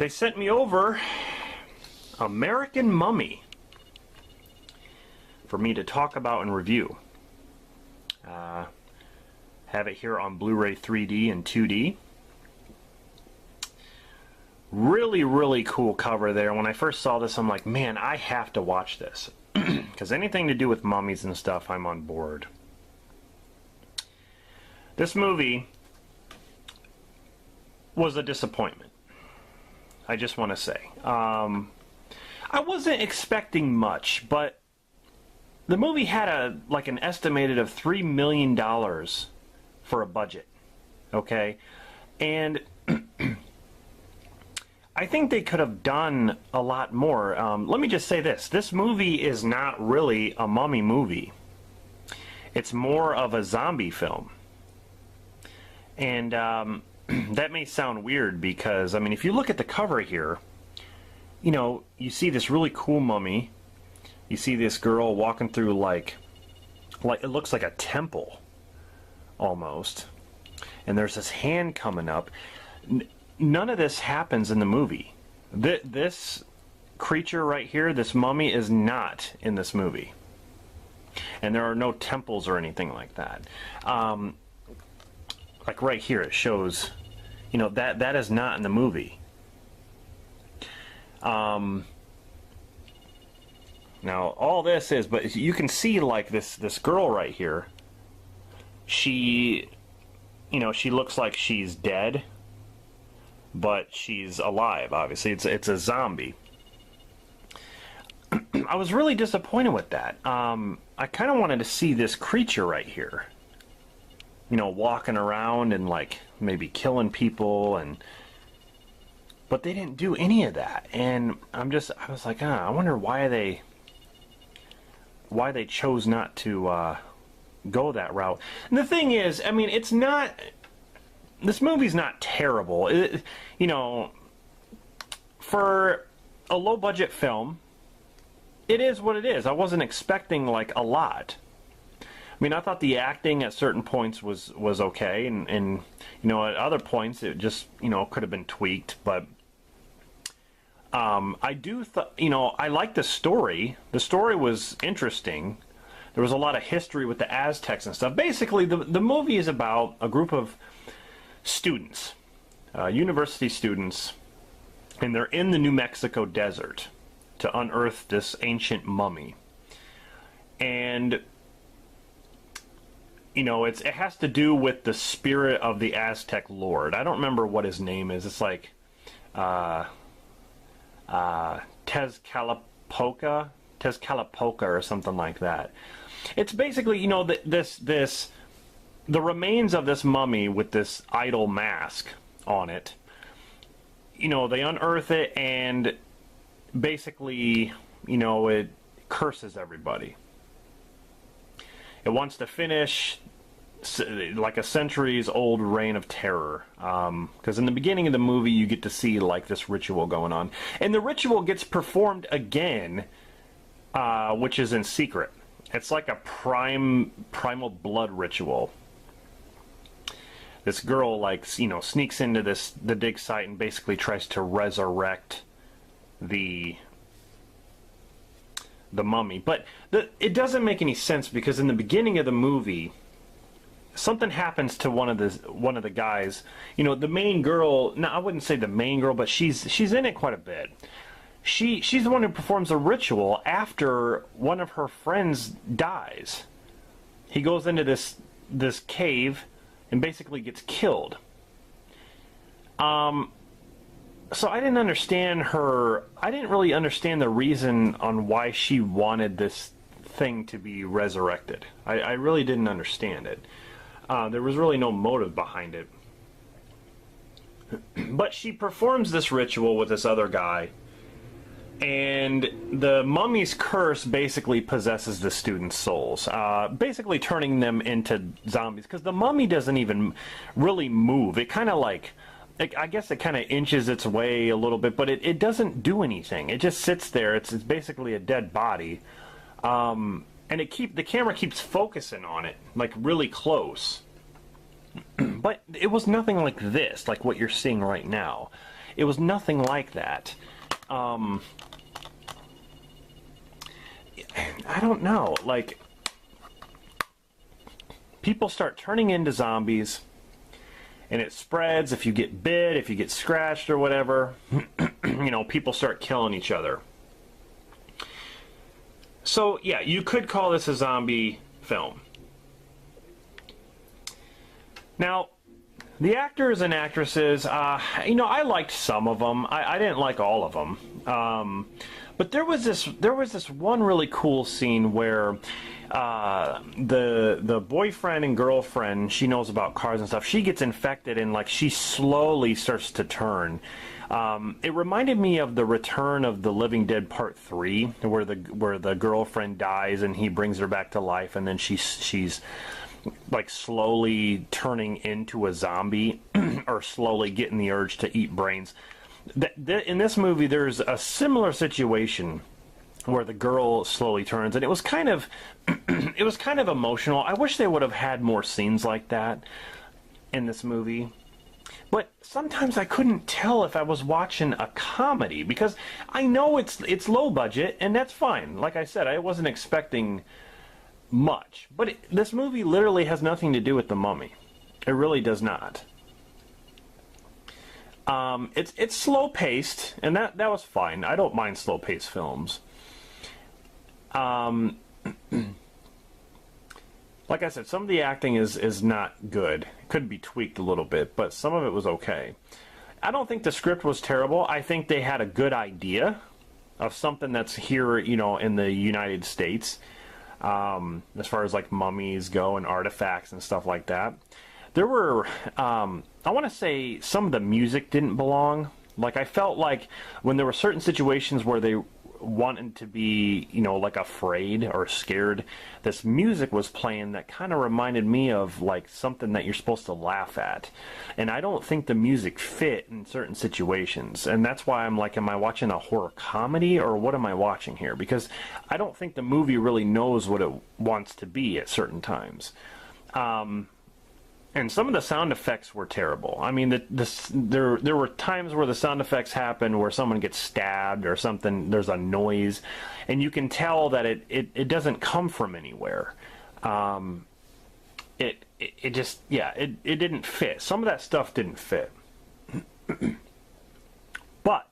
They sent me over American Mummy for me to talk about and review. Have it here on Blu-ray 3D and 2D. Really, really cool cover there. When I first saw this, I'm like, man, I have to watch this. Because anything to do with mummies and stuff, I'm on board. This movie was a disappointment. I just want to say. I wasn't expecting much, but the movie had an estimated of $3 million for a budget. Okay? And I think they could have done a lot more. Let me just say this. This movie is not really a mummy movie. It's more of a zombie film. And that may sound weird because, I mean, if you look at the cover here, you know, you see this really cool mummy. You see this girl walking through like it looks like a temple almost. And there's this hand coming up. None of this happens in the movie. This creature right here, this mummy, is not in this movie. And there are no temples or anything like that. Like right here, it shows, you know, that is not in the movie. Now, all this is, but you can see, like, this girl right here, she, you know, she looks like she's dead, but she's alive, obviously. It's a zombie. I was really disappointed with that. I kind of wanted to see this creature right here, you know, walking around and, like, maybe killing people, but they didn't do any of that. And I was like, I wonder why they chose not to go that route. And the thing is, I mean, this movie's not terrible. You know, for a low-budget film, it is what it is. I wasn't expecting, like, a lot. I mean, I thought the acting at certain points was okay, and you know, at other points it just, you know, could have been tweaked, but you know, I liked the story. The story was interesting. There was a lot of history with the Aztecs and stuff. Basically, the movie is about a group of students, university students, and they're in the New Mexico desert to unearth this ancient mummy. And you know, it has to do with the spirit of the Aztec lord. I don't remember what his name is. It's like Tezcatlipoca or something like that. It's basically, you know, the remains of this mummy with this idol mask on it. You know, they unearth it and basically, you know, it curses everybody. It wants to finish like a centuries-old reign of terror. Because in the beginning of the movie, you get to see like this ritual going on, and the ritual gets performed again, which is in secret. It's like a primal blood ritual. This girl, like, you know, sneaks into the dig site and basically tries to resurrect the mummy. But it doesn't make any sense, because in the beginning of the movie, something happens to one of the guys. You know, the main girl. No, I wouldn't say the main girl, but she's in it quite a bit. She's the one who performs a ritual after one of her friends dies. He goes into this cave and basically gets killed. So I didn't understand her. I didn't really understand the reason on why she wanted this thing to be resurrected. I really didn't understand it. There was really no motive behind it. But she performs this ritual with this other guy, and the mummy's curse basically possesses the students' souls, basically turning them into zombies, because the mummy doesn't even really move. It kind of like, I guess it kind of inches its way a little bit, but it doesn't do anything. It just sits there. It's basically a dead body. And the camera keeps focusing on it, like really close. But it was nothing like this, like what you're seeing right now. It was nothing like that. I don't know, like, people start turning into zombies, and it spreads. If you get bit, if you get scratched or whatever, you know, people start killing each other. So, yeah, you could call this a zombie film. Now, the actors and actresses, you know, I liked some of them. I didn't like all of them. But there was this one really cool scene where the boyfriend and girlfriend, she knows about cars and stuff, she gets infected and like she slowly starts to turn. It reminded me of the Return of the Living Dead Part 3, where the girlfriend dies and he brings her back to life, and then she's like slowly turning into a zombie or slowly getting the urge to eat brains. In this movie, there's a similar situation where the girl slowly turns, and it was kind of emotional. I wish they would have had more scenes like that in this movie. But sometimes I couldn't tell if I was watching a comedy, because I know it's low budget, and that's fine. Like I said, I wasn't expecting much. But this movie literally has nothing to do with The Mummy. It really does not. It's slow paced, and that was fine. I don't mind slow paced films. Like I said, some of the acting is not good. It could be tweaked a little bit, but some of it was okay. I don't think the script was terrible. I think they had a good idea of something that's here, you know, in the United States, as far as like mummies go and artifacts and stuff like that. There were, I want to say some of the music didn't belong. Like, I felt like when there were certain situations where they wanted to be, you know, like afraid or scared, this music was playing that kind of reminded me of like something that you're supposed to laugh at. And I don't think the music fit in certain situations. And that's why I'm like, am I watching a horror comedy or what am I watching here? Because I don't think the movie really knows what it wants to be at certain times. And some of the sound effects were terrible. I mean, there were times where the sound effects happen where someone gets stabbed or something, there's a noise, and you can tell that it doesn't come from anywhere. It just, yeah, it didn't fit. Some of that stuff didn't fit. But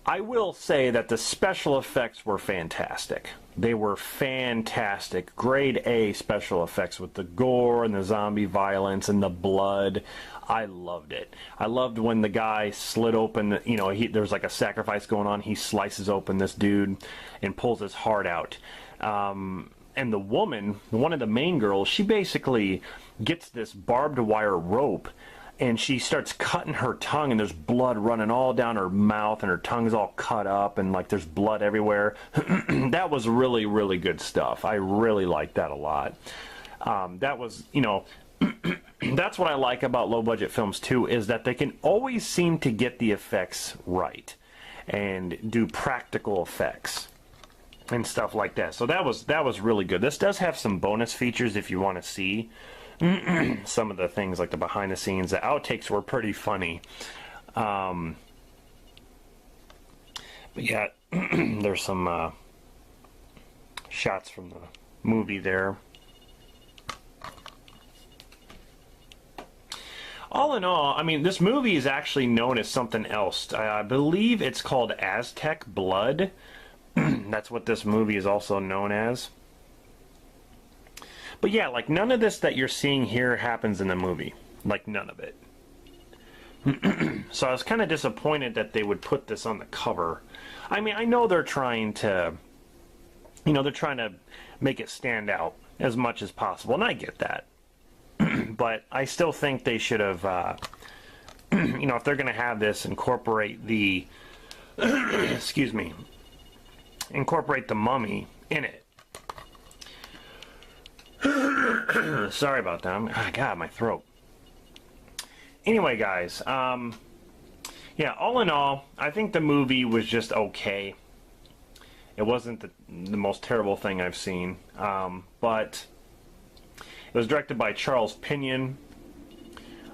I will say that the special effects were fantastic. They were fantastic. Grade A special effects with the gore and the zombie violence and the blood. I loved it. I loved when the guy slit open, you know, there's like a sacrifice going on. He slices open this dude and pulls his heart out. And the woman, one of the main girls, she basically gets this barbed wire rope and she starts cutting her tongue, and there's blood running all down her mouth, and her tongue's all cut up, and like there's blood everywhere. That was really, really good stuff. I really liked that a lot. That was, you know, that's what I like about low-budget films too, is that they can always seem to get the effects right and do practical effects and stuff like that. So that was really good. This does have some bonus features if you want to see some of the things, like the behind the scenes. The outtakes were pretty funny. But yeah, there's some shots from the movie there. All in all, I mean, this movie is actually known as something else. I believe it's called Aztec Blood. That's what this movie is also known as. But yeah, like none of this that you're seeing here happens in the movie. Like none of it. So I was kind of disappointed that they would put this on the cover. I mean, I know they're trying to, you know, they're trying to make it stand out as much as possible, and I get that. But I still think they should have, you know, if they're going to have this, incorporate the, excuse me, incorporate the mummy in it. Sorry about that. God, my throat. Anyway, guys, yeah, all in all, I think the movie was just okay. It wasn't the most terrible thing I've seen, but it was directed by Charles Pinion.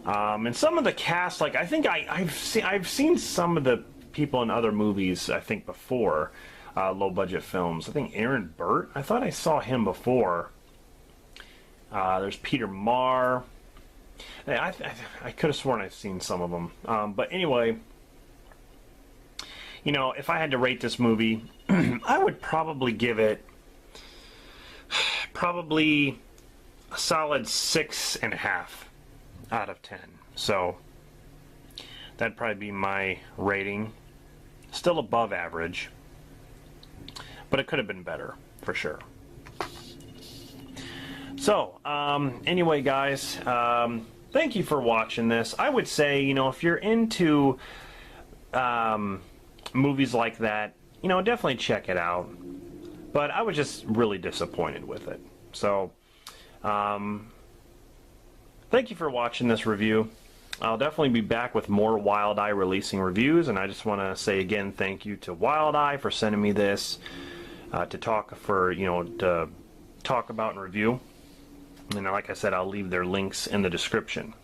And some of the cast, like I think I've seen some of the people in other movies, I think before, low budget films. I think Aaron Burt, I thought I saw him before. There's Peter Marr. I could have sworn I've seen some of them. But anyway, you know, if I had to rate this movie, I would probably give it probably a solid 6.5 out of 10. So that'd probably be my rating. Still above average, but it could have been better for sure. So anyway, guys, thank you for watching this. I would say, you know, if you're into movies like that, you know, definitely check it out. But I was just really disappointed with it. So thank you for watching this review. I'll definitely be back with more Wild Eye releasing reviews, and I just want to say again thank you to Wild Eye for sending me this to talk about and review. And like I said, I'll leave their links in the description.